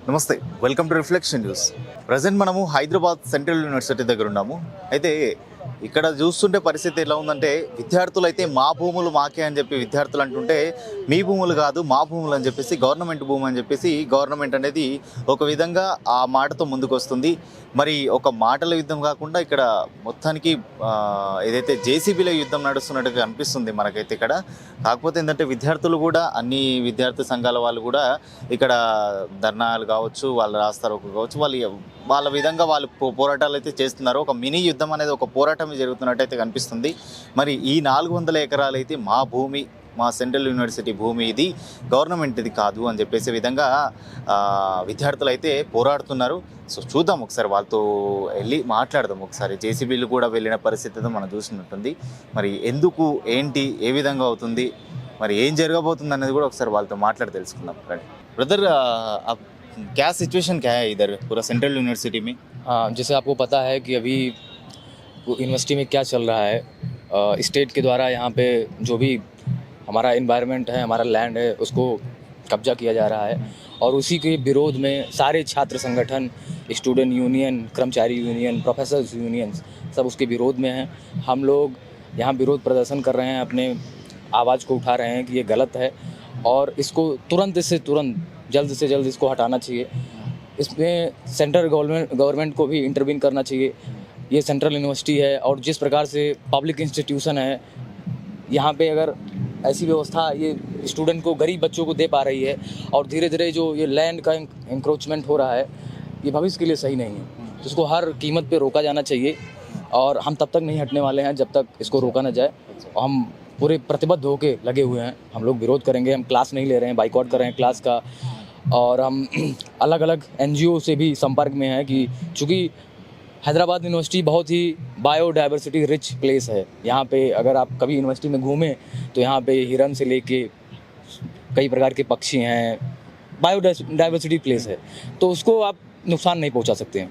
నమస్తే, welcome to reflection news. Present మనము Hyderabad central university దగ్గర ఉన్నాము. అయితే ఇక్కడ చూస్తుంటే పరిస్థితి ఎలా ఉందంటే, విద్యార్థులు అయితే మా భూములు మాకే అని చెప్పి విద్యార్థులు అంటుంటే, మీ భూములు కాదు మా భూములు అని చెప్పేసి గవర్నమెంట్ భూమి అని చెప్పేసి గవర్నమెంట్ అనేది ఒక విధంగా ఆ మాటతో ముందుకు వస్తుంది. మరి ఒక మాటల యుద్ధం కాకుండా ఇక్కడ మొత్తానికి ఏదైతే జేసీబీల యుద్ధం నడుస్తున్నట్టుగా అనిపిస్తుంది మనకైతే ఇక్కడ. కాకపోతే ఏంటంటే విద్యార్థులు కూడా, అన్ని విద్యార్థి సంఘాల వాళ్ళు కూడా ఇక్కడ ధర్నాలు కావచ్చు, వాళ్ళు రాస్తారోకో కావచ్చు, వాళ్ళ విధంగా వాళ్ళు పోరాటాలు అయితే చేస్తున్నారు. ఒక మినీ యుద్ధం అనేది, ఒక పోరాటం జరుగుతున్నట్టయితే కనిపిస్తుంది. మరి ఈ 400 ఎకరాలు అయితే మా భూమి, మా సెంట్రల్ యూనివర్సిటీ భూమి, ఇది గవర్నమెంట్ది కాదు అని చెప్పేసే విధంగా విద్యార్థులు అయితే పోరాడుతున్నారు. సో చూద్దాం, ఒకసారి వాళ్ళతో వెళ్ళి మాట్లాడదాం. ఒకసారి జేసీబీలు కూడా వెళ్ళిన పరిస్థితితో మనం చూసినట్టుంది. మరి ఎందుకు, ఏంటి, ఏ విధంగా అవుతుంది, మరి ఏం జరగబోతుంది అనేది కూడా ఒకసారి వాళ్ళతో మాట్లాడి తెలుసుకుందాం. బ్రదర్, क्या सिचुएशन क्या है इधर पूरा सेंट्रल यूनिवर्सिटी में? हाँ, जैसे आपको पता है कि अभी यूनिवर्सिटी में क्या चल रहा है, स्टेट के द्वारा यहाँ पे जो भी हमारा एनवायरनमेंट है, हमारा लैंड है, उसको कब्जा किया जा रहा है। और उसी के विरोध में सारे छात्र संगठन, स्टूडेंट यूनियन, कर्मचारी यूनियन, प्रोफेसर्स यूनियन सब उसके विरोध में हैं। हम लोग यहाँ विरोध प्रदर्शन कर रहे हैं, अपने आवाज़ को उठा रहे हैं कि ये गलत है और इसको तुरंत से तुरंत, जल्द से जल्द इसको हटाना चाहिए। इसमें सेंट्रल गवर्नमेंट को भी इंटरवीन करना चाहिए। ये सेंट्रल यूनिवर्सिटी है और जिस प्रकार से पब्लिक इंस्टीट्यूशन है, यहाँ पे अगर ऐसी व्यवस्था ये स्टूडेंट को, गरीब बच्चों को दे पा रही है और धीरे धीरे जो ये लैंड का इंक्रोचमेंट हो रहा है, ये भविष्य के लिए सही नहीं है। तो इसको हर कीमत पे रोका जाना चाहिए और हम तब तक नहीं हटने वाले हैं जब तक इसको रोका ना जाए। हम पूरे प्रतिबद्ध होके लगे हुए हैं, हम लोग विरोध करेंगे। हम क्लास नहीं ले रहे हैं, बाइकआउट कर रहे हैं क्लास का। और हम अलग अलग एनजीओ से भी संपर्क में हैं कि चूँकि हैदराबाद यूनिवर्सिटी बहुत ही बायोडाइवर्सिटी रिच प्लेस है। यहाँ पे अगर आप कभी यूनिवर्सिटी में घूमें तो यहाँ पे हिरन से लेके कई प्रकार के पक्षी हैं, बायोडाइवर्सिटी प्लेस है, तो उसको आप नुकसान नहीं पहुँचा सकते हैं।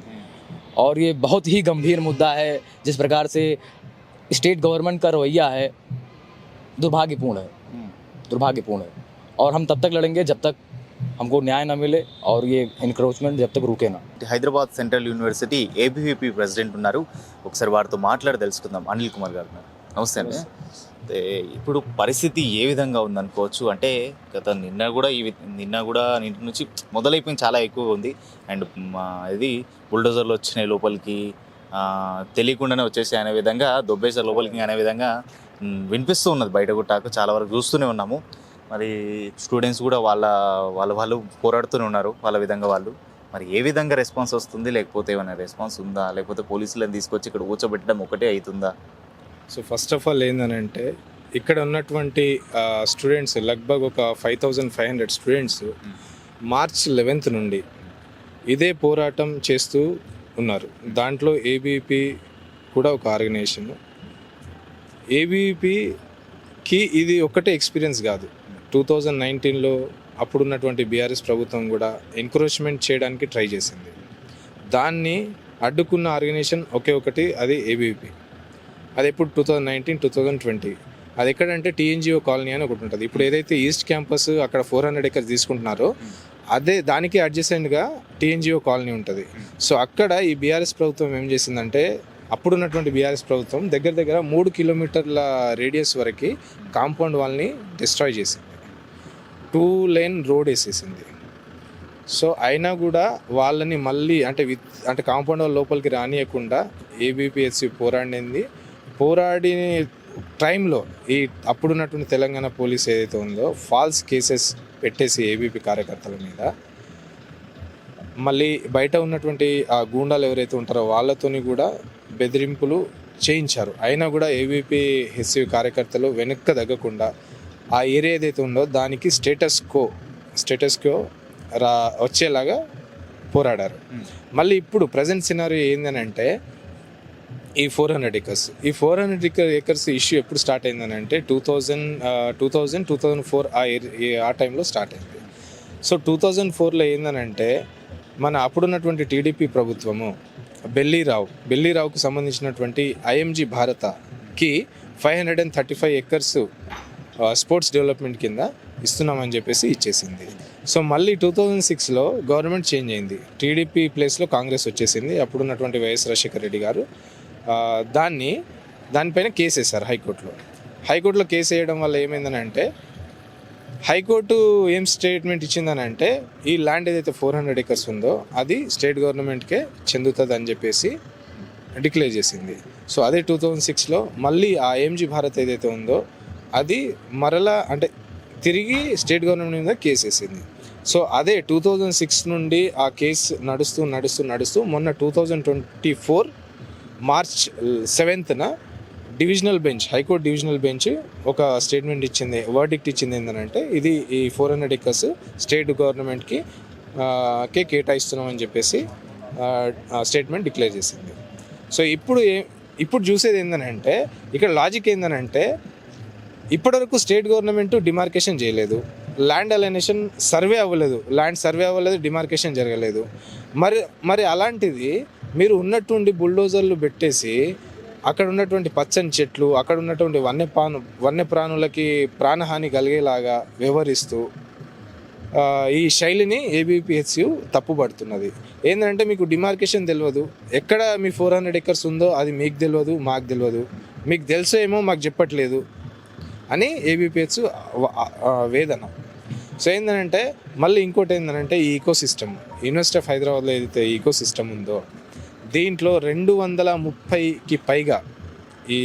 और ये बहुत ही गंभीर मुद्दा है। जिस प्रकार से स्टेट गवर्नमेंट का रवैया है, दुर्भाग्यपूर्ण है। और हम तब तक लड़ेंगे जब तक हमको न्याय ना मिले और ये एनक्रोचमेंट जब तक रुके ना। Hyderabad central university ABVP president ఉన్నారు, ఒకసారి వారితో మాట్లాడి తెలుసుకుందాం. అనిల్ కుమార్ గారు ఉన్నారు. నమస్తే అండి. అంటే ఇప్పుడు పరిస్థితి ఏ విధంగా ఉందనుకోవచ్చు అంటే, నిన్న కూడా నింటి నుంచి మొదలైపోయింది, చాలా ఎక్కువ ఉంది. అండ్ ఇది బుల్డోజర్లు వచ్చినాయి లోపలికి, తెలియకుండానే వచ్చేసి అనే విధంగా, దొబ్బేసారు లోపలికి అనే విధంగా వినిపిస్తూ ఉన్నది. బయట గుట్టాకు చాలా వరకు చూస్తూనే ఉన్నాము. మరి స్టూడెంట్స్ కూడా వాళ్ళు పోరాడుతూనే ఉన్నారు వాళ్ళ విధంగా వాళ్ళు. మరి ఏ విధంగా రెస్పాన్స్ వస్తుంది, లేకపోతే ఏమైనా రెస్పాన్స్ ఉందా, లేకపోతే పోలీసులను తీసుకొచ్చి ఇక్కడ కూర్చోబెట్టడం ఒకటే అవుతుందా? సో ఫస్ట్ ఆఫ్ ఆల్ ఏంటంటే, ఇక్కడ ఉన్నటువంటి స్టూడెంట్స్ లగ్భగ్ ఒక 5500 స్టూడెంట్స్ మార్చ్ 11th నుండి ఇదే పోరాటం చేస్తూ ఉన్నారు. దాంట్లో ఏబీవీపీ కూడా ఒక ఆర్గనైజేషన్. ఏబీవీపీకి ఇది ఒక్కటే ఎక్స్పీరియన్స్ కాదు. 2019లో అప్పుడున్నటువంటి బీఆర్ఎస్ ప్రభుత్వం కూడా ఎంకరేజ్మెంట్ చేయడానికి ట్రై చేసింది. దాన్ని అడ్డుకున్న ఆర్గనైజేషన్ ఒకే ఒకటి, అది ఏబీవీపీ. అది ఎప్పుడు 2019, 2020. అది ఎక్కడంటే టీఎన్జిఓ కాలనీ అని ఒకటి ఉంటుంది. ఇప్పుడు ఏదైతే ఈస్ట్ క్యాంపస్ అక్కడ 400 acres తీసుకుంటున్నారో, అదే దానికి అడ్జసెంట్గా టీఎన్జిఓ కాలనీ ఉంటుంది. సో అక్కడ ఈ బీఆర్ఎస్ ప్రభుత్వం ఏం చేసిందంటే, అప్పుడున్నటువంటి బీఆర్ఎస్ ప్రభుత్వం దగ్గర 3 kilometerల రేడియస్ వరకు కాంపౌండ్ వాళ్ళని డిస్ట్రాయ్ చేసింది, 2 lane రోడ్ వేసేసింది. సో అయినా కూడా వాళ్ళని మళ్ళీ అంటే కాంపౌండ్ వాళ్ళ లోపలికి రానియకుండా ఏబీపీఎస్సీ పోరాడిన టైంలో ఈ అప్పుడున్నటువంటి తెలంగాణ పోలీస్ ఏదైతే ఉందో, ఫాల్స్ కేసెస్ పెట్టేసి ఏబీపీ కార్యకర్తల మీద, మళ్ళీ బయట ఉన్నటువంటి ఆ గూండాలు ఎవరైతే ఉంటారో వాళ్ళతోని కూడా బెదిరింపులు చేయించారు. అయినా కూడా ఏబీపీ హెచ్సీ కార్యకర్తలు వెనక్కి తగ్గకుండా ఆ ఏరియా ఏదైతే ఉందో దానికి స్టేటస్ కో వచ్చేలాగా పోరాడారు. మళ్ళీ ఇప్పుడు ప్రజెంట్ సినారియో ఏంటంటే, ఈ 400 acres ఇష్యూ ఎప్పుడు స్టార్ట్ అయిందనంటే 2004 ఆ టైంలో స్టార్ట్ అయింది. సో 2004లో ఏందనంటే, మన అప్పుడున్నటువంటి టీడీపీ ప్రభుత్వము బెల్లీరావుకు సంబంధించినటువంటి ఐఎంజీ భారతకి 535 acres స్పోర్ట్స్ డెవలప్మెంట్ కింద ఇస్తున్నామని చెప్పేసి ఇచ్చేసింది. సో మళ్ళీ 2006లో గవర్నమెంట్ చేంజ్ అయింది, టీడీపీ ప్లేస్లో కాంగ్రెస్ వచ్చేసింది. అప్పుడున్నటువంటి వైఎస్ రాజశేఖర రెడ్డి గారు దానిపైన కేసు వేశారు హైకోర్టులో కేసు వేయడం వల్ల ఏమైందనంటే, హైకోర్టు ఏం స్టేట్మెంట్ ఇచ్చిందనంటే, ఈ ల్యాండ్ ఏదైతే 400 acres ఉందో అది స్టేట్ గవర్నమెంట్కే చెందుతుంది అని చెప్పేసి డిక్లేర్ చేసింది. సో అదే 2006లో మళ్ళీ ఆ ఏఎంజీ భారత్ ఏదైతే ఉందో అది మరలా అంటే తిరిగి స్టేట్ గవర్నమెంట్ మీద కేసు వేసింది. సో అదే 2006 నుండి ఆ కేసు నడుస్తూ మొన్న 2024 మార్చ్ 7న హైకోర్టు డివిజనల్ బెంచ్ ఒక స్టేట్మెంట్ ఇచ్చింది, వర్డిక్ట్ ఇచ్చింది. ఏంటంటే ఇది ఈ 400 acres స్టేట్ గవర్నమెంట్కి కేటాయిస్తున్నాం అని చెప్పేసి స్టేట్మెంట్ డిక్లేర్ చేసింది. సో ఇప్పుడు చూసేది ఏంటంటే, ఇక్కడ లాజిక్ ఏంటంటే, ఇప్పటివరకు స్టేట్ గవర్నమెంట్ డిమార్కేషన్ చేయలేదు, ల్యాండ్ అలైనేషన్ సర్వే అవ్వలేదు, డిమార్కేషన్ జరగలేదు. మరి అలాంటిది మీరు ఉన్నటువంటి బుల్డోజర్లు పెట్టేసి అక్కడ ఉన్నటువంటి పచ్చని చెట్లు, అక్కడ ఉన్నటువంటి వన్యప్రాణులకి ప్రాణహాని కలిగేలాగా వ్యవహరిస్తూ ఈ శైలిని ఏబిపిహెచ్యు తప్పుపడుతున్నది. ఏంటంటే, మీకు డిమార్కేషన్ తెలియదు, ఎక్కడ మీ 400 acres ఉందో అది మీకు తెలియదు, మాకు తెలియదు, మీకు తెలుసో ఏమో మాకు చెప్పట్లేదు అని ఏబిపిహెచ్ వేదన. సో ఏంటంటే, మళ్ళీ ఇంకోటి ఏంటంటే, ఈ ఈకోసిస్టమ్ యూనివర్సిటీ ఆఫ్ హైదరాబాద్లో ఏదైతే ఈకోసిస్టమ్ ఉందో దీంట్లో 230కి పైగా ఈ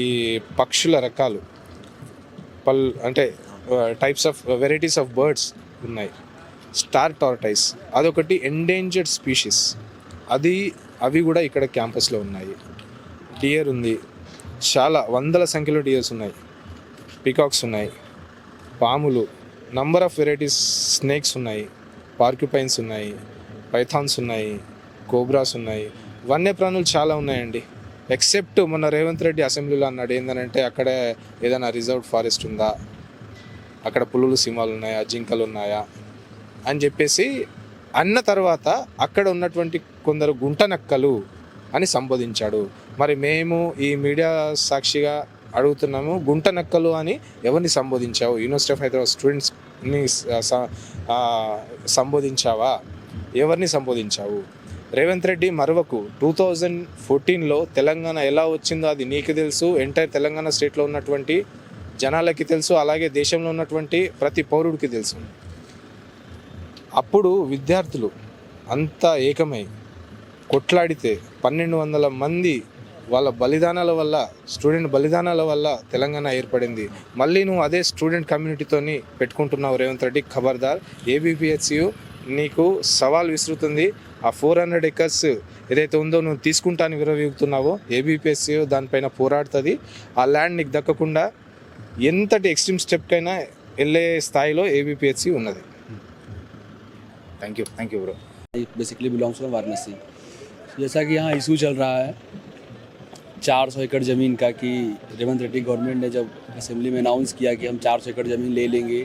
పక్షుల రకాలు అంటే types of varieties of birds ఉన్నాయి. స్టార్ టార్టైస్ అదొకటి ఎండేంజర్డ్ స్పీషీస్, అవి కూడా ఇక్కడ క్యాంపస్లో ఉన్నాయి. డియర్ ఉంది, చాలా వందల సంఖ్యలో డియర్స్ ఉన్నాయి, పీకాక్స్ ఉన్నాయి, పాములు, నంబర్ ఆఫ్ వెరైటీస్ స్నేక్స్ ఉన్నాయి, పార్క్యుపైన్స్ ఉన్నాయి, పైథాన్స్ ఉన్నాయి, కోబ్రాస్ ఉన్నాయి, వన్యప్రాణులు చాలా ఉన్నాయండి. ఎక్సెప్ట్ మొన్న రేవంత్ రెడ్డి అసెంబ్లీలో అన్నాడు ఏంటంటే, అక్కడ ఏదైనా రిజర్వ్డ్ ఫారెస్ట్ ఉందా, అక్కడ పులులు సింహాలు ఉన్నాయా, జింకలు ఉన్నాయా అని చెప్పేసి అన్న తర్వాత అక్కడ ఉన్నటువంటి కొందరు గుంటనక్కలు అని సంబోధించాడు. మరి మేము ఈ మీడియా సాక్షిగా అడుగుతున్నాము, గుంటనక్కలు అని ఎవరిని సంబోధించావు? యూనివర్సిటీ ఆఫ్ హైదరాబాద్ స్టూడెంట్స్ని సంబోధించావా? ఎవరిని సంబోధించావు? రేవంత్ రెడ్డి మరవకు, 2014లో తెలంగాణ ఎలా వచ్చిందో అది నీకు తెలుసు, ఎంటైర్ తెలంగాణ స్టేట్లో ఉన్నటువంటి జనాలకి తెలుసు, అలాగే దేశంలో ఉన్నటువంటి ప్రతి పౌరుడికి తెలుసు. అప్పుడు విద్యార్థులు అంతా ఏకమై కొట్లాడితే 1200 మంది వాళ్ళ బలిదానాల వల్ల, స్టూడెంట్ బలిదానాల వల్ల తెలంగాణ ఏర్పడింది. మళ్ళీ నువ్వు అదే స్టూడెంట్ కమ్యూనిటీతోని పెట్టుకుంటున్నావు రేవంత్ రెడ్డి. ఖబర్దార్, ఏబిపిహెచ్యు నీకు సవాల్ విసురుతుంది. ఆ 400 acres ఏదైతే ఉందో నువ్వు తీసుకుంటాను విరవీగుతున్నావో, ఏబిపిహెచ్యు దానిపైన పోరాడుతుంది. ఆ ల్యాండ్ నీకు దక్కకుండా ఎంతటి ఎక్స్ట్రీమ్ స్టెప్కైనా వెళ్ళే స్థాయిలో ఏబిపిహెచ్యు ఉన్నది. Thank you bro. Basically belongs from Varanasi. जैसा कि यहाँ इशू चल रहा है 400 एकड़ ज़मीन का, कि रेवंत रेड्डी गवर्नमेंट ने जब असेंबली में अनाउंस किया कि हम 400 एकड़ ज़मीन ले लेंगे,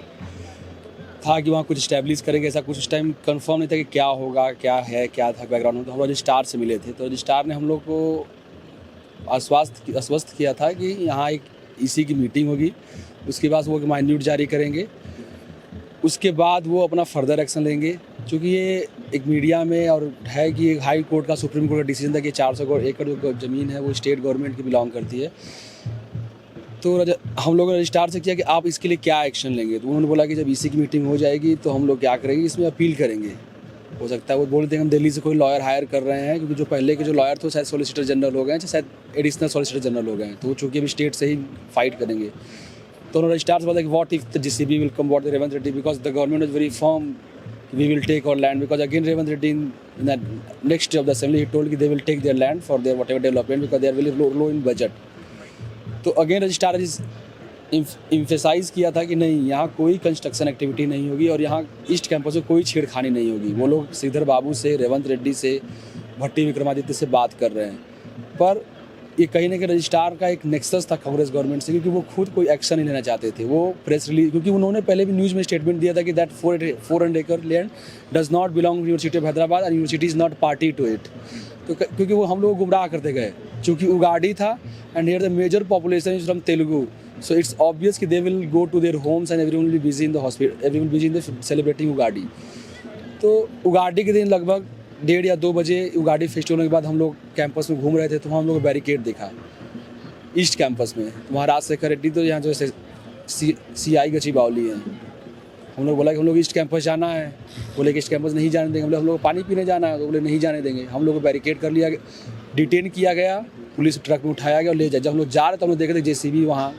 था कि वहाँ कुछ इस्टेब्लिश करेंगे, ऐसा कुछ उस टाइम कंफर्म नहीं था कि क्या होगा, क्या था बैकग्राउंड में. तो हम रजिस्ट्रार से मिले थे, तो रजिस्ट्रार ने हम लोग को आश्वस्त किया था कि यहाँ एक ईसी की मीटिंग होगी, उसके बाद वो माइन्यूट जारी करेंगे, उसके बाद वो अपना फर्दर एक्शन लेंगे. क्योंकि ये एक मीडिया में और है कि हाई कोर्ट का, सुप्रीम कोर्ट का डिसीजन था कि 400 एकड़ जो ज़मीन है वो स्टेट गवर्नमेंट की बिलोंग करती है. तो हम लोगों ने रजिस्ट्रार से किया कि आप इसके लिए क्या एक्शन लेंगे. तो उन्होंने बोला कि जब ईसी की मीटिंग हो जाएगी तो हम लोग क्या करेंगे, इसमें अपील करेंगे. हो सकता है वो बोलते हैं हम दिल्ली से कोई लॉयर हायर कर रहे हैं, क्योंकि जो पहले के जो लॉयर थे शायद सॉलिसिटर जनरल हो गए हैं, शायद एडिशनल सॉलिसिटर जनरल हो गए हैं. तो वो चूँकि अभी स्टेट से ही फाइट करेंगे. तो उन्होंने रजिस्ट्रार से बोला कि what if the GCB will come what the Revanth Reddy, because the government is very firm, we will take our land, because again Revanth Reddy in that next day of the assembly he told that they will take their land for their whatever development, because they are very low in budget. तो again registrar emphasise किया था कि नहीं, यहाँ कोई construction activity नहीं होगी और यहाँ ईस्ट कैंपस में कोई छेड़खानी नहीं होगी. वो लोग श्रीधर बाबू से, रेवंत रेड्डी से, भट्टी विक्रमादित्य से बात कर रहे हैं. पर ये कहीं ना कहीं रजिस्ट्रार का एक नेक्सस था कांग्रेस गवर्नमेंट से, क्योंकि वो खुद कोई एक्शन नहीं लेना चाहते थे. वो प्रेस रिलीज, क्योंकि उन्होंने पहले भी न्यूज़ में स्टेटमेंट दिया था कि that 400 acre land does not belong to university of Hyderabad and university is not party to it. तो क्योंकि वो हम लोग गुमराह करते गए, क्योंकि उगाड़ी था and here the major population is from Telugu, so it's obvious कि they will go to their homes and everyone will be busy in the hospital, everyone will be busy in the celebrating Ugadi. तो उगाड़ी के दिन लगभग 1:30 या 2 बजे Ugadi festival के बाद हम लोग कैंपस में घूम रहे थे, तो हम लोग बैरिकेड देखा ईस्ट कैंपस में। वहाँ राजशेखर रेड्डी, तो यहाँ जो CI गचिबावली है। हम लोग बोला कि हम लोग ईस्ट कैंपस जाना है, बोले कि ईस्ट कैंपस नहीं जाने देंगे। हम लोग पानी पीने जाना है, तो बोले नहीं जाने देंगे। हम लोग को बैरिकेड कर लिया, डिटेन किया गया, पुलिस ट्रक में उठाया गया और ले जाए। जब हम लोग जा रहे थे, हम लोग देखे थे JCB वहाँ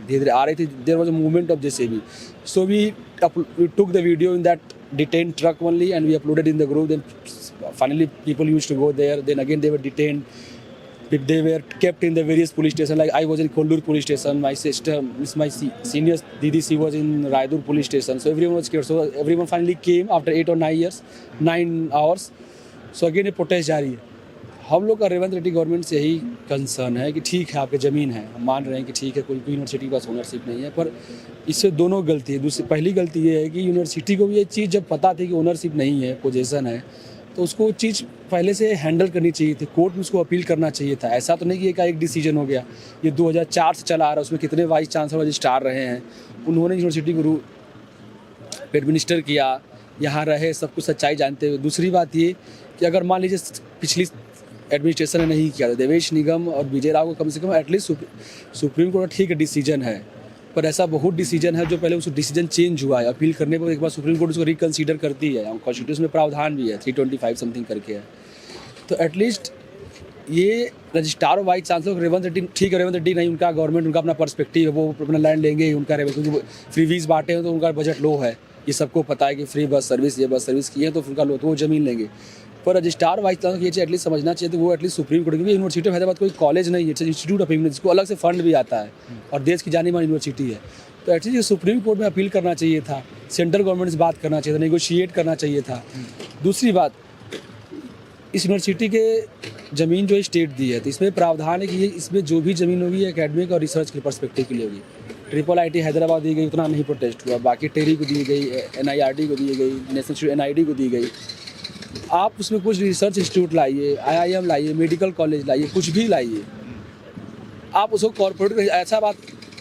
धीरे धीरे आ रही थी। There was a movement of JCB, so we took the video in that detained truck only and we uploaded in the group. Then finally people used to go there, then again they were detained, they were kept in the various police stations. Like I was in Koldur police station, my sister, my senior Didi, she was in Raidur police station, so everyone was scared. So everyone finally came after 8 or 9 hours. So again a protest जारी है। हम लोग का Revanth Reddy government से यही concern है कि ठीक है आपकी ज़मीन है, हम मान रहे हैं कि ठीक है, कोई यूनिवर्सिटी के पास ओनरशिप नहीं है, पर इससे दोनों गलती है। दूसरी पहली गलती ये है कि यूनिवर्सिटी को भी ये चीज़ जब पता थी कि ओनरशिप नहीं है, पोजेसन है, तो उसको वो चीज़ पहले से हैंडल करनी चाहिए थी, कोर्ट में उसको अपील करना चाहिए था। ऐसा तो नहीं कि एक डिसीजन हो गया। ये 2004 से चला आ रहा है, उसमें कितने वाइस चांसलर रजिस्ट्रार रहे हैं, उन्होंने यूनिवर्सिटी को एडमिनिस्टर किया, यहाँ रहे, सब कुछ सच्चाई जानते हुए। दूसरी बात ये कि अगर मान लीजिए पिछली एडमिनिस्ट्रेशन ने नहीं किया, तो देवेश निगम और विजय राव को कम से कम एटलीस्ट सुप्रीम कोर्ट ठीक है डिसीजन है, पर ऐसा बहुत डिसीजन है जो पहले उस डिसीजन चेंज हुआ है, अपील करने पर एक बार सुप्रीम कोर्ट उसको रिकन्सिडर करती है। कॉन्स्टिट्यूशन में प्रावधान भी है, 325 समथिंग करके है। तो एटलीस्ट ये रजिस्ट्रार और वाइस चांसलर रेवंत रेड्डी, ठीक है रेवंत रेड्डी नहीं, उनका गवर्नमेंट, उनका अपना पर्सपेक्टिव है, वो अपना लैंड लेंगे, उनका क्योंकि फ्री वीज बांटे हैं तो उनका बजट लो है, ये सबको पता है कि फ्री बस सर्विस, ये बस सर्विस की है तो उनका लो, तो वो ज़मीन लेंगे। पर रजिस्ट्रार वाइस चांसलर ये चीज़ एटलीस्ट समझना चाहिए, तो वो एटलीस्ट सुप्रीम कोर्ट, क्योंकि यूनिवर्सिटी ऑफ हैदराबाद कोई कॉलेज नहीं है, इंस्टीट्यूट ऑफ जिसको अलग से फंड भी आता है और देश की जानी मानी यूनिवर्सिटी है। तो एटलीस्ट सुप्रीम कोर्ट में अपील करना चाहिए था, सेंट्रल गवर्नमेंट से बात करना चाहिए था, नेगोशिएट करना चाहिए था। दूसरी बात, इस यूनिवर्सिटी के ज़मीन जो स्टेट दी है, तो इसमें प्रावधान है कि ये इसमें जो भी ज़मीन होगी एकेडमिक और रिसर्च के पर्सपेक्टिव के लिए होगी। IIT हैदराबाद दी गई, उतना नहीं प्रोटेस्ट हुआ। बाकी टेरी को दी गई, NIRD को दी गई, नेशनल NID को दी गई। आप उसमें कुछ रिसर्च इंस्टीट्यूट लाइए, IIM लाइए, मेडिकल कॉलेज लाइए, कुछ भी लाइए, आप उसको कॉर्पोरेट, ऐसा बात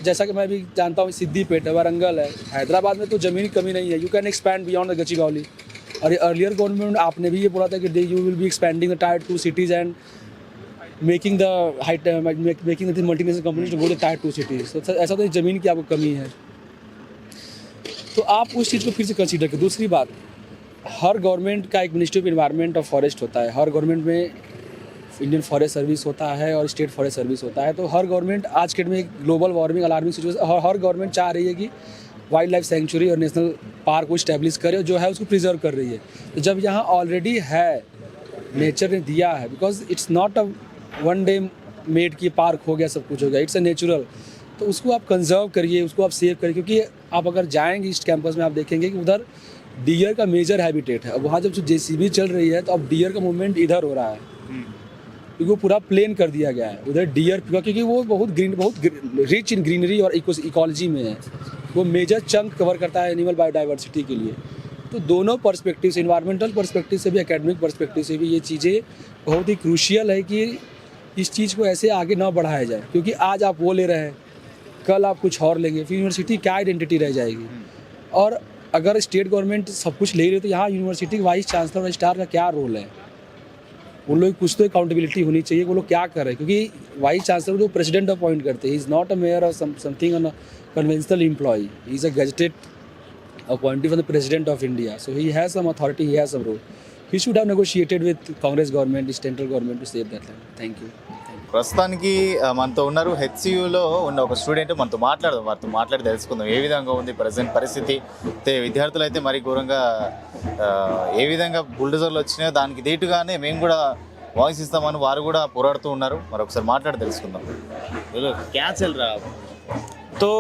जैसा कि मैं भी जानता हूँ सिद्दीपेट है, वारंगल है, हैदराबाद में तो ज़मीन की कमी नहीं है, you can expand beyond the Gachibowli. और अर्लियर गवर्नमेंट आपने भी ये बोला था कि you will be expanding the tier 2 cities and making the multinational companies to go the tier 2 cities. तो ऐसा तो ज़मीन की आपको कमी है, तो आप उस चीज़ को फिर से कंसीडर करें। दूसरी बात, हर गवर्नमेंट का एक मिनिस्ट्री ऑफ एनवायरनमेंट और फॉरेस्ट होता है, हर गवर्नमेंट में इंडियन फॉरेस्ट सर्विस होता है और स्टेट फॉरेस्ट सर्विस होता है। तो हर गवर्नमेंट आज के डेट में एक ग्लोबल वार्मिंग अलार्मिंग सिचुएशन, हर गवर्नमेंट चाह रही है कि वाइल्ड लाइफ सेंचुरी और नेशनल पार्क को इस्टेब्लिश करे, जो है उसको प्रिजर्व कर रही है। तो जब यहाँ ऑलरेडी है, नेचर ने दिया है, because it's not a one day made की पार्क हो गया, सब कुछ हो गया, इट्स अ नेचुरल। तो उसको आप कंजर्व करिए, उसको आप सेव करिए, क्योंकि आप अगर जाएंगे ईस्ट कैंपस में आप देखेंगे कि उधर डियर का मेजर हैबिटेट है। अब वहाँ जब JCB चल रही है तो अब डियर का मूवमेंट इधर हो रहा है, क्योंकि वो पूरा प्लेन कर दिया गया है उधर डियर, क्योंकि वो बहुत रिच इन ग्रीनरी और इकोलॉजी में है, वो मेजर चंक कवर करता है एनिमल बायोडाइवर्सिटी के लिए। तो दोनों पर्सपेक्टिव से, इन्वायरमेंटल पर्सपेक्टिव से भी, एकेडमिक पर्सपेक्टिव से भी ये चीज़ें बहुत ही क्रूशियल है कि इस चीज़ को ऐसे आगे ना बढ़ाया जाए, क्योंकि आज आप वो ले रहे हैं, कल आप कुछ और लेंगे, फिर यूनिवर्सिटी क्या आइडेंटिटी रह जाएगी। और अगर स्टेट गवर्नमेंट सब कुछ ले रही है तो यहाँ यूनिवर्सिटी के वाइस चांसलर रजिस्ट्रार का क्या रोल है? उन लोग कुछ तो अकाउंटेबिलिटी होनी चाहिए, वो लोग क्या कर रहे हैं, क्योंकि वाइस चांसलर जो प्रेसिडेंट अपॉइंट करते हैं, इज़ नॉट अ मेयर और something on a conventional employee, he is a gazetted appointed from the president of India, so he has some authority, he has some role. He should have negotiated with Congress government, central government to save that land. Thank you. ప్రస్తుతానికి మనతో ఉన్నారు హెచ్సియులో ఉన్న ఒక student, మనతో మాట్లాడదాం, వారితో మాట్లాడి తెలుసుకుందాం ఏ విధంగా ఉంది ప్రజెంట్ పరిస్థితి. అయితే విద్యార్థులు అయితే మరి ఘోరంగా ఏ విధంగా బుల్డోజర్లు వచ్చినాయో దానికి ధీటుగానే మేము కూడా వాయిస్ ఇస్తామని వారు కూడా పోరాడుతూ ఉన్నారు. మరి ఒకసారి మాట్లాడి తెలుసుకుందాం. क्या चल रहा है? तो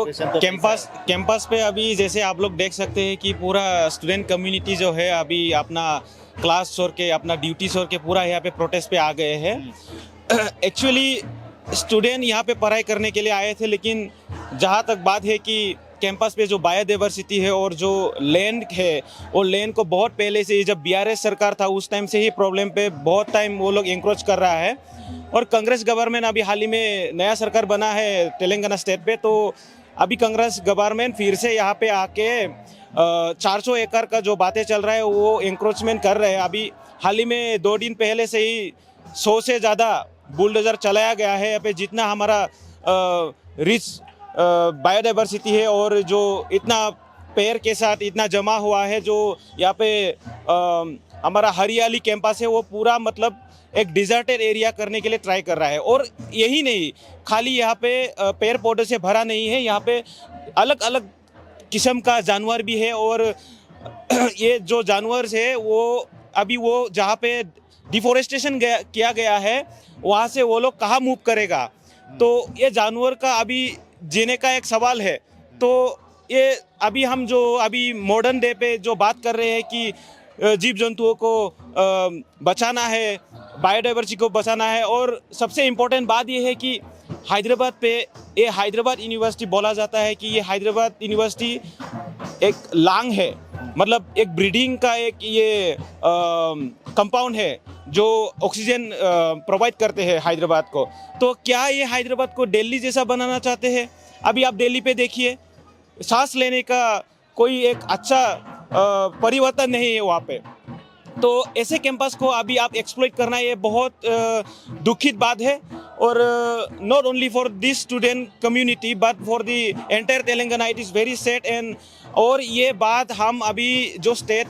कैंपस पे अभी जैसे आप लोग देख सकते हैं कि पूरा स्टूडेंट कम्युनिटी जो है अभी अपना क्लास छोड़ के, अपना ड्यूटी छोड़ के पूरा यहाँ पे प्रोटेस्ट पे आ गए हैं. एक्चुअली स्टूडेंट यहाँ पे पढ़ाई करने के लिए आए थे, लेकिन जहाँ तक बात है कि कैंपस पे जो बायोडाइवर्सिटी है और जो लैंड है, वो लैंड को बहुत पहले से, जब BRS सरकार था उस टाइम से ही प्रॉब्लम पे बहुत टाइम वो लोग इंक्रोच कर रहा है. और कांग्रेस गवर्नमेंट अभी हाल ही में नया सरकार बना है तेलंगाना स्टेट पे, तो अभी कांग्रेस गवर्नमेंट फिर से यहाँ पे आके 400 एकड़ का जो बातें चल रहा है वो इंक्रोचमेंट कर रहे हैं। अभी हाल ही में 2 दिन पहले से ही 100 से ज़्यादा बुलडोजर चलाया गया है। यहाँ पे जितना हमारा रिच बायोडाइवर्सिटी है और जो इतना पेड़ के साथ इतना जमा हुआ है, जो यहाँ पे हमारा हरियाली कैंपस है वो पूरा मतलब एक डिजर्टेड एरिया करने के लिए ट्राई कर रहा है। और यही नहीं, खाली यहाँ पे पेड़ पौधे से भरा नहीं है, यहाँ पे अलग अलग किस्म का जानवर भी है। और ये जो जानवर है वो अभी वो जहाँ पे डिफोरेस्टेशन किया गया है वहाँ से वो लोग कहाँ मूव करेगा, तो ये जानवर का अभी जीने का एक सवाल है। तो ये अभी हम जो अभी मॉडर्न डे पे जो बात कर रहे हैं कि जीव जंतुओं को बचाना है, बायोडाइवर्सिटी को बचाना है, और सबसे इम्पोर्टेंट बात ये है कि हैदराबाद पे ये हैदराबाद यूनिवर्सिटी बोला जाता है कि ये हैदराबाद यूनिवर्सिटी एक लांग है, मतलब एक ब्रीडिंग का एक ये कंपाउंड है जो ऑक्सीजन प्रोवाइड करते हैं हैदराबाद को। तो क्या ये हैदराबाद को दिल्ली जैसा बनाना चाहते हैं? अभी आप दिल्ली पे देखिए, सांस लेने का कोई एक अच्छा परिवर्तन नहीं है वहाँ पे। तो ऐसे कैंपस को अभी आप एक्सप्लॉइट करना ये बहुत दुखित बात है। और not only for this student community but for the entire Telangana it is very sad. And और ये बात हम अभी जो स्टेट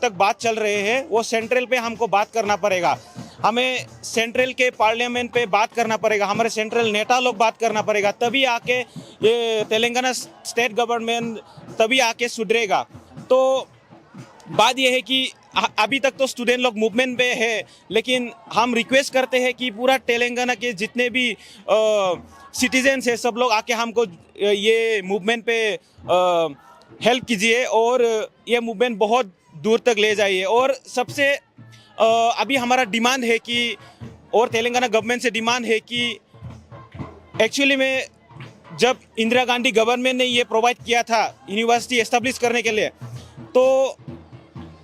तक बात चल रहे हैं वो सेंट्रल पे हमको बात करना पड़ेगा। हमें सेंट्रल के पार्लियामेंट पे बात करना पड़ेगा, हमारे सेंट्रल नेता लोग बात करना पड़ेगा, तभी आके ये तेलंगाना स्टेट गवर्नमेंट तभी आके सुधरेगा। तो बात यह है कि अभी तक तो स्टूडेंट लोग मूवमेंट पे है, लेकिन हम रिक्वेस्ट करते हैं कि पूरा तेलंगाना के जितने भी सिटीजन्स है सब लोग आके हमको ये मूवमेंट पे हेल्प कीजिए और ये मूवमेंट बहुत दूर तक ले जाइए। और सबसे अभी हमारा डिमांड है कि, और तेलंगाना गवर्नमेंट से डिमांड है कि एक्चुअली में जब इंदिरा गांधी गवर्नमेंट ने ये प्रोवाइड किया था यूनिवर्सिटी एस्टेब्लिश करने के लिए, तो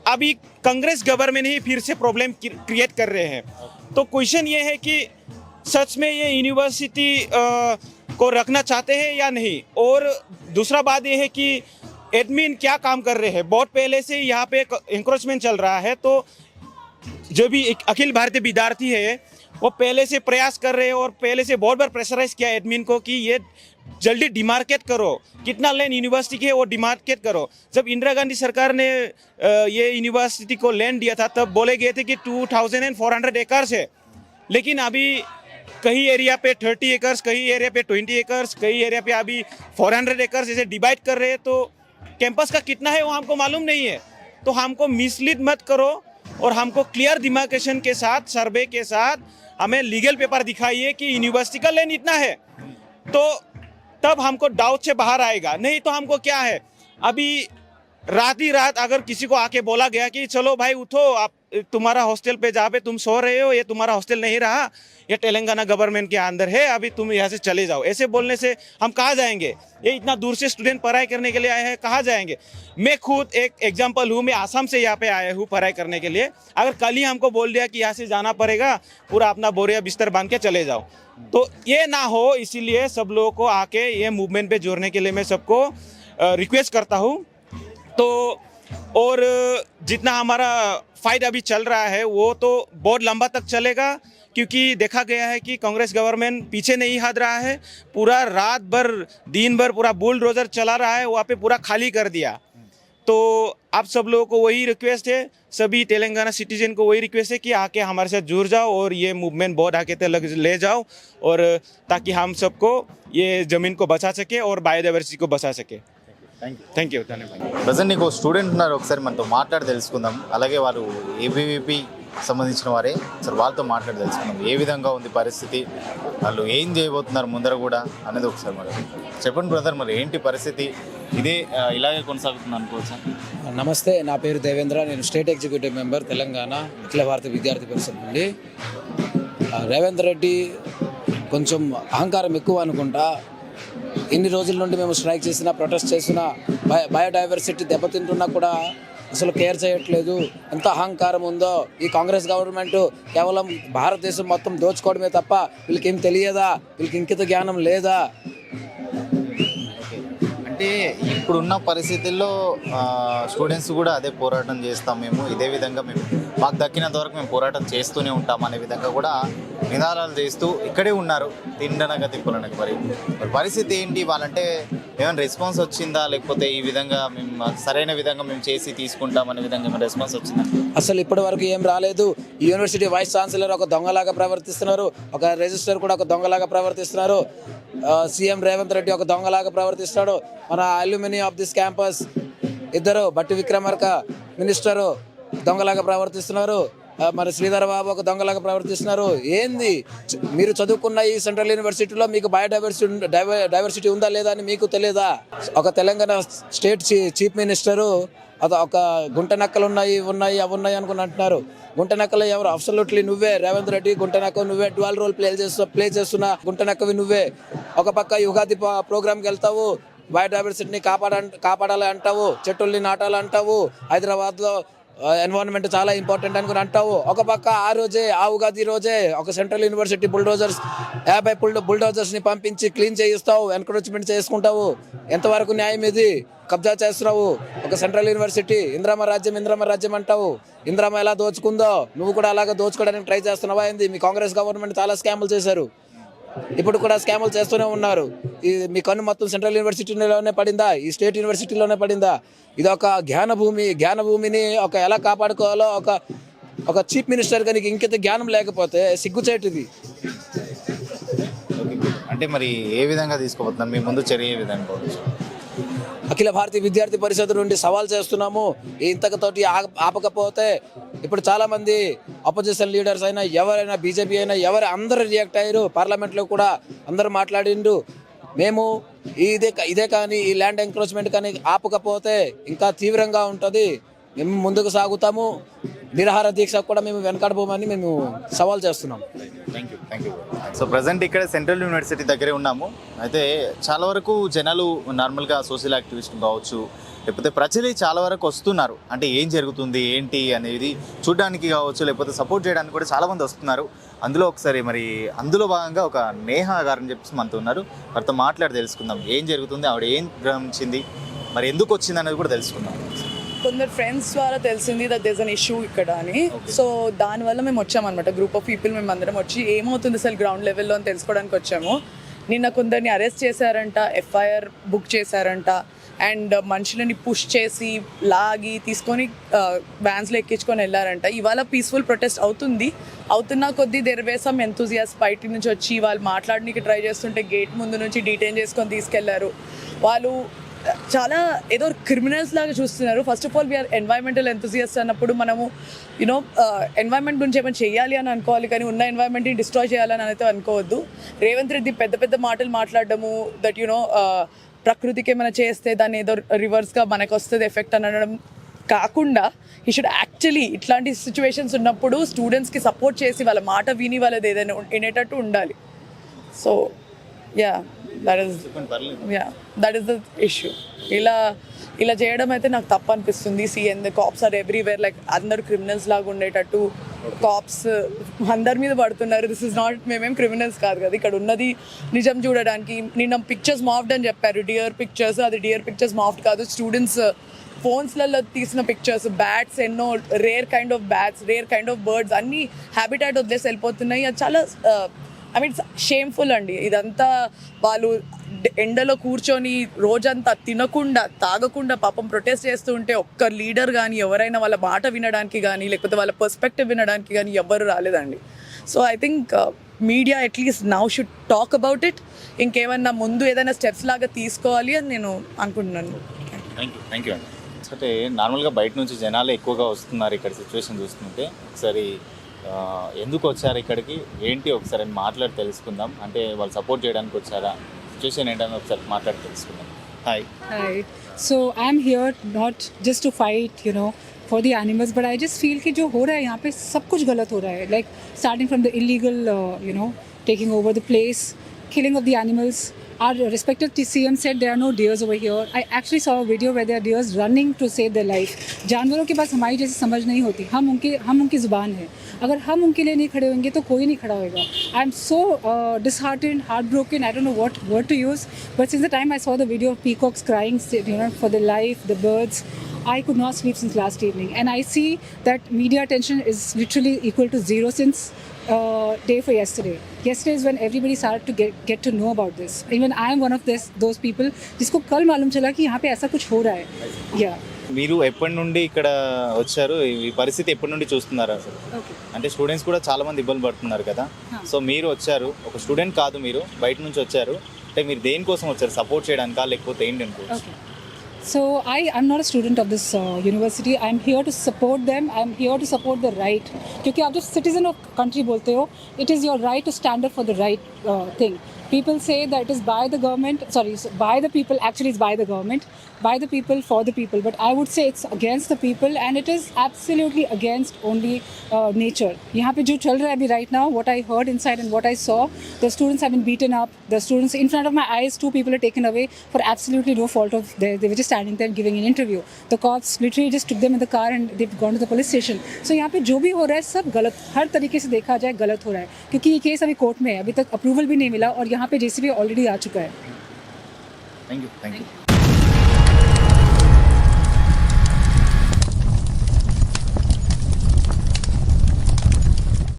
अभी कांग्रेस गवर्नमेंट ही फिर से प्रॉब्लम क्रिएट कर रहे हैं। तो क्वेश्चन ये है कि सच में ये यूनिवर्सिटी को रखना चाहते हैं या नहीं। और दूसरा बात ये है कि एडमिन क्या काम कर रहे हैं। बहुत पहले से यहाँ पे इंक्रोचमेंट चल रहा है, तो जो भी एक अखिल भारतीय विद्यार्थी है वो पहले से प्रयास कर रहे हैं और पहले से बहुत बार प्रेशराइज किया एडमिन को कि ये जल्दी डिमार्केट करो, कितना लैंड यूनिवर्सिटी के वो डिमार्केट करो। जब इंदिरा गांधी सरकार ने ये यूनिवर्सिटी को लैंड दिया था तब बोले गए थे कि 2400 एकर्स है, लेकिन अभी कई एरिया पे 30 एकर्स, कई एरिया पे 20 एकर्स, कई एरिया पे अभी 400 एकर्स ऐसे डिवाइड कर रहे हैं। तो कैंपस का कितना है वो हमको मालूम नहीं है। तो हमको मिसलीड मत करो और हमको क्लियर डिमार्केशन के साथ, सर्वे के साथ हमें लीगल पेपर दिखाइए कि यूनिवर्सिटी का लैंड इतना है, तो तब हमको डाउट से बाहर आएगा। नहीं तो हमको क्या है, अभी रात ही रात अगर किसी को आके बोला गया कि चलो भाई उठो, आप तुम्हारा हॉस्टल पे जहाँ पे तुम सो रहे हो ये तुम्हारा हॉस्टल नहीं रहा, ये तेलंगाना गवर्नमेंट के अंदर है, अभी तुम यहाँ से चले जाओ, ऐसे बोलने से हम कहाँ जाएंगे? ये इतना दूर से स्टूडेंट पढ़ाई करने के लिए आए हैं, कहाँ जाएंगे? मैं खुद एक एग्जाम्पल हूँ, मैं आसाम से यहाँ पे आया हूँ पढ़ाई करने के लिए। अगर कल ही हमको बोल दिया कि यहाँ से जाना पड़ेगा, पूरा अपना बोरिया बिस्तर बांध के चले जाओ, तो ये ना हो। इसीलिए सब लोगों को आके ये मूवमेंट पे जोड़ने के लिए मैं सबको रिक्वेस्ट करता हूँ। तो और जितना हमारा फाइट अभी चल रहा है वो तो बहुत लंबा तक चलेगा, क्योंकि देखा गया है कि कांग्रेस गवर्नमेंट पीछे नहीं हट रहा है। पूरा रात भर दिन भर पूरा बुलडोजर चला रहा है, वहाँ पे पूरा खाली कर दिया। तो आप सब लोगों को वही रिक्वेस्ट है, सभी तेलंगाना सिटीजन को वही रिक्वेस्ट है कि आके हमारे साथ जुड़ जाओ और ये मूवमेंट बहुत आगे तक ले जाओ, और ताकि हम सबको ये ज़मीन को बचा सके और बायोडाइवर्सिटी को बचा सके। థ్యాంక్ యూ ధన్యవాదాలు. ప్రజెంట్ నీకు స్టూడెంట్ ఉన్నారు, ఒకసారి మనతో మాట్లాడి తెలుసుకుందాం. అలాగే వారు ఏబీవీపీ సంబంధించిన వారే, సార్ వాళ్ళతో మాట్లాడి తెలుసుకుందాం ఏ విధంగా ఉంది పరిస్థితి, వాళ్ళు ఏం చేయబోతున్నారు ముందర కూడా అనేది ఒకసారి మరి చెప్పండి బ్రదర్. మరి ఏంటి పరిస్థితి? ఇదే ఇలాగే కొనసాగుతుంది అనుకోవచ్చా? నమస్తే, నా పేరు దేవేంద్ర, నేను స్టేట్ ఎగ్జిక్యూటివ్ మెంబర్ తెలంగాణ అఖిల భారత విద్యార్థి పరిషత్ నుండి. రేవంత్ రెడ్డి కొంచెం అహంకారం ఎక్కువ అనుకుంటా. ఇన్ని రోజుల నుండి మేము స్ట్రైక్ చేసినా, ప్రొటెస్ట్ చేసినా, బయోడైవర్సిటీ దెబ్బతింటున్నా కూడా అసలు కేర్ చేయట్లేదు. ఎంత అహంకారం ఉందో ఈ కాంగ్రెస్ గవర్నమెంట్. కేవలం భారతదేశం మొత్తం దోచుకోవడమే తప్ప వీళ్ళకి ఏం తెలియదా? వీళ్ళకి ఇంకిత జ్ఞానం లేదా? ఇప్పుడున్న పరిస్థితుల్లో స్టూడెంట్స్ కూడా అదే పోరాటం చేస్తాం, మేము ఇదే విధంగా మేము మాకు దక్కినంత వరకు మేము పోరాటం చేస్తూనే ఉంటాం అనే విధంగా కూడా నినాదాలు చేస్తూ ఇక్కడే ఉన్నారు తిండనక తిప్పులనక. మరి పరిస్థితి ఏంటి వాళ్ళంటే ఏమైనా రెస్పాన్స్ వచ్చిందా, లేకపోతే ఈ విధంగా మేము సరైన విధంగా మేము చేసి తీసుకుంటాం అనే విధంగా ఏమైనా రెస్పాన్స్ వచ్చిందా? అసలు ఇప్పటి వరకు ఏం రాలేదు. ఈ యూనివర్సిటీ వైస్ ఛాన్సలర్ ఒక దొంగలాగా ప్రవర్తిస్తున్నారు, ఒక రిజిస్టర్ కూడా ఒక దొంగలాగా ప్రవర్తిస్తున్నారు, సీఎం రేవంత్ రెడ్డి ఒక దొంగలాగా ప్రవర్తిస్తాడు. మన అల్యూమిని ఆఫ్ దిస్ క్యాంపస్ ఇద్దరు బట్టి విక్రమార్క మినిస్టరు దొంగలాగా ప్రవర్తిస్తున్నారు, మరి శ్రీధర్ బాబు ఒక దొంగలాగా ప్రవర్తిస్తున్నారు. ఏంది మీరు చదువుకున్న ఈ సెంట్రల్ యూనివర్సిటీలో మీకు డైవర్సిటీ ఉందా లేదా అని మీకు తెలియదా? ఒక తెలంగాణ స్టేట్ చీఫ్ మినిస్టరు ఒక గుంట నక్కలు అవి ఉన్నాయి అనుకుని అంటున్నారు. గుంట నక్కలు ఎవరు? అబ్సల్యూట్లీ నువ్వే రేవంత్ రెడ్డి. గుంట నక్క నువ్వే, డ్యువల్ రోల్ ప్లే చేస్తున్నా గుంట నక్కవి నువ్వే. ఒక పక్క యుగాది ప్రోగ్రామ్కి వెళ్తావు, బయోడైవర్సిటీని కాపాడాలి అంటావు, చెట్టుల్ని నాటాలి అంటావు, హైదరాబాద్లో ఎన్వైరన్మెంట్ చాలా ఇంపార్టెంట్ అనుకుని అంటావు. ఒక పక్క ఆ ఉగాది రోజే ఒక సెంట్రల్ యూనివర్సిటీ 50 బుల్డోజర్స్ని పంపించి క్లీన్ చేయిస్తావు, ఎన్క్రోచ్మెంట్ చేసుకుంటావు. ఎంతవరకు న్యాయం ఇది? కబ్జా చేస్తున్నావు ఒక సెంట్రల్ యూనివర్సిటీ. ఇంద్రమ రాజ్యం అంటావు. ఇంద్రమ ఎలా దోచుకుందో నువ్వు కూడా అలాగే దోచుకోవడానికి ట్రై చేస్తున్నావా ఏంది? మీ కాంగ్రెస్ గవర్నమెంట్ చాలా స్కాములు చేశారు, ఇప్పుడు కూడా స్కాములు చేస్తూనే ఉన్నారు. మీ కన్ను మొత్తం సెంట్రల్ యూనివర్సిటీలోనే పడిందా? ఈ స్టేట్ యూనివర్సిటీలోనే పడిందా? ఇది ఒక జ్ఞానభూమిని ఎలా కాపాడుకోవాలో ఒక చీఫ్ మినిస్టర్ గారికి ఇంకిత జ్ఞానం లేకపోతే సిగ్గుచేటిది. అంటే మరి ఏ విధంగా తీసుకోబోతున్నారు మీ ముందు చర్య ఏ విధంగా? అఖిల భారతీయ విద్యార్థి పరిషత్ నుండి సవాల్ చేస్తున్నాము. ఇంతకతోటి ఆపకపోతే ఇప్పుడు చాలామంది అపోజిషన్ లీడర్స్ అయినా ఎవరైనా బీజేపీ అయినా అందరూ రియాక్ట్ అయ్యారు. పార్లమెంట్లో కూడా అందరూ మాట్లాడిండ్రు. మేము ఇదే కానీ ఈ ల్యాండ్ ఎంక్రోచ్మెంట్ కానీ ఆపకపోతే ఇంకా తీవ్రంగా ఉంటుంది. మేము ముందుకు సాగుతాము. నిరాహార దీక్ష కూడా మేము వెనకాడబోమని మేము సవాల్ చేస్తున్నాం. Thank you. సో ప్రజెంట్ ఇక్కడ సెంట్రల్ యూనివర్సిటీ దగ్గరే ఉన్నాము. అయితే చాలా వరకు జనాలు నార్మల్గా సోషల్ యాక్టివిస్ట్ కావచ్చు, లేకపోతే ప్రజలే చాలా వరకు వస్తున్నారు. అంటే ఏం జరుగుతుంది ఏంటి అనేది చూడడానికి కావచ్చు, లేకపోతే సపోర్ట్ చేయడానికి కూడా చాలామంది వస్తున్నారు. అందులో భాగంగా ఒక నేహా గారని చెప్పేసి మనతో ఉన్నారు. వారితో మాట్లాడి తెలుసుకుందాం ఏం జరుగుతుంది, ఆవిడ ఏం గ్రహించింది, మరి ఎందుకు వచ్చింది అనేది కూడా తెలుసుకుందాం. కొందరు ఫ్రెండ్స్ ద్వారా తెలిసింది దట్ దేస్ అన్ ఇష్యూ ఇక్కడ అని. సో దానివల్ల మేము వచ్చామన్నమాట, గ్రూప్ ఆఫ్ పీపుల్ మేము అందరం వచ్చి ఏమవుతుంది అసలు గ్రౌండ్ లెవెల్లో అని తెలుసుకోవడానికి వచ్చాము. నిన్న కొందరిని అరెస్ట్ చేశారంట, ఎఫ్ఐఆర్ బుక్ చేశారంట, అండ్ మనుషులని పుష్ చేసి లాగి తీసుకొని వ్యాన్స్లో ఎక్కించుకొని వెళ్ళారంట. ఇవాళ పీస్ఫుల్ ప్రొటెస్ట్ అవుతున్న కొద్దీ దేర్ వే సమ్ ఎంతూజియాస్ బయట నుంచి వచ్చి వాళ్ళు మాట్లాడడానికి ట్రై చేస్తుంటే గేట్ ముందు నుంచి డీటైన్ చేసుకొని తీసుకెళ్లారు. వాళ్ళు చాలా ఏదో క్రిమినల్స్ లాగా చూస్తున్నారు. First of all we are environmental enthusiast అన్నప్పుడు మనము ఎన్వైరన్మెంట్ గురించి ఏమైనా చేయాలి అని అనుకోవాలి, కానీ ఉన్న ఎన్వైరన్మెంట్ని డిస్ట్రాయ్ చేయాలని అయితే అనుకోవద్దు. రేవంత్ రెడ్డి పెద్ద మాటలు మాట్లాడడము దట్ ప్రకృతికి ఏమైనా చేస్తే దాన్ని ఏదో రివర్స్గా మనకు వస్తుంది ఎఫెక్ట్ అనడం కాకుండా ఈ షుడ్ యాక్చువల్లీ ఇట్లాంటి సిచ్యువేషన్స్ ఉన్నప్పుడు స్టూడెంట్స్కి సపోర్ట్ చేసి వాళ్ళ మాట విని వాళ్ళది ఏదైనా వినేటట్టు ఉండాలి. So that is the issue. ఇలా చేయడం అయితే నాకు తప్పు అనిపిస్తుంది. The cops are everywhere, like అందరు క్రిమినల్స్ లాగా ఉండేటట్టు కాప్స్ అందరి మీద పడుతున్నారు. దిస్ ఇస్ నాట్, మేమేం క్రిమినల్స్ కాదు కదా, ఇక్కడ ఉన్నది నిజం చూడడానికి. నిన్న పిక్చర్స్ మాఫ్డ్ అని చెప్పారు, డియర్ పిక్చర్స్. అది డియర్ పిక్చర్స్ మాఫ్డ్ కాదు, స్టూడెంట్స్ ఫోన్స్లలో తీసిన పిక్చర్స్. బ్యాట్స్ ఎన్నో, rare kind of bats, rare kind of birds అన్నీ హ్యాబిటాట్ వదిలేసి వెళ్ళిపోతున్నాయి. అది చాలా షేమ్ఫుల్ అండి. ఇదంతా వాళ్ళు ఎండలో కూర్చొని రోజంతా తినకుండా తాగకుండా పాపం ప్రొటెస్ట్ చేస్తూ ఉంటే ఒక్క లీడర్ కానీ ఎవరైనా వాళ్ళ మాట వినడానికి కానీ లేకపోతే వాళ్ళ పర్స్పెక్టివ్ వినడానికి కానీ ఎవ్వరు రాలేదండి. So I think media at least now should talk about it. ఇంకేమన్నా ముందు ఏదైనా స్టెప్స్ లాగా తీసుకోవాలి అని నేను అనుకుంటున్నాను. థ్యాంక్ యూ అండి. అంటే నార్మల్గా బయట నుంచి జనాలు ఎక్కువగా వస్తున్నారు ఇక్కడ సిచ్యువేషన్ చూస్తుంటే. ఒకసారి ఎందుకు వచ్చారు ఇక్కడికి, ఏంటి ఒకసారి మాట్లాడి తెలుసుకుందాం. అంటే వాళ్ళు సపోర్ట్ చేయడానికి వచ్చారా, సిచ్యువేషన్ ఏంటని ఒకసారి మాట్లాడి తెలుసుకుందాం. Hi. So I'm here not just to fight, for the animals, but I just feel कि जो हो रहा है यहाँ पे सब कुछ गलत हो रहा है. Like starting from the illegal, taking over the place, killing of the animals, our respected CM said there are no deers over here. I actually saw a video where there are deers running to save their life. जानवरों के पास हमारी जैसी समझ नहीं होती, हम उनकी ज़ुबान है, अगर हम उनके लिए नहीं खड़े होंगे तो कोई नहीं खड़ा होगा. I am so disheartened, heartbroken, I don't know what word to use, but since the time I saw the video of peacocks crying, for their life, the birds, I could not sleep since last evening. And I see that media attention is literally equal to zero since day for yesterday. Yesterday is when everybody started to get to know about this. Even I am one of those people जिसको कल मालूम चला कि यहाँ पे ऐसा कुछ हो रहा है. Yeah. మీరు ఎప్పటి నుండి ఇక్కడ వచ్చారు, ఈ పరిస్థితి ఎప్పటి నుండి చూస్తున్నారు అసలు? Okay. అంటే స్టూడెంట్స్ కూడా చాలా మంది ఇబ్బంది పడుతున్నారు కదా. సో మీరు వచ్చారు, ఒక స్టూడెంట్ కాదు, మీరు బయట నుంచి వచ్చారు, అంటే మీరు దేనికోసం వచ్చారు? సపోర్ట్ చేయడానికా లేకపోతే ఏంటి అనుకోవచ్చు? Okay. So I'm not a student of this university. I'm here to support them. I'm here to support the right. क्योंकि आप जब citizen of country बोलते हो, it is your right to stand up for the right thing. People say that it is by the government, by the people. Actually, it's by the government, by the people, for the people. But I would say it's against the people, and it is absolutely against only nature. यहाँ पे जो चल रहा है अभी right now, what I heard inside and what I saw, the students have been beaten up. The students, in front of my eyes, 2 people are taken away for absolutely no fault of theirs. They were just standing there giving an interview. The cops literally just took them in the car and they've gone to the police station. So यहाँ पे जो भी हो रहा है सब गलत, हर तरीके से देखा जाए गलत हो रहा है, क्योंकि ये केस अभी कोर्ट में है, अभी तक अप्रूवल भी नहीं मिला और यहाँ पे JCB ऑलरेडी आ चुका है. Thank you.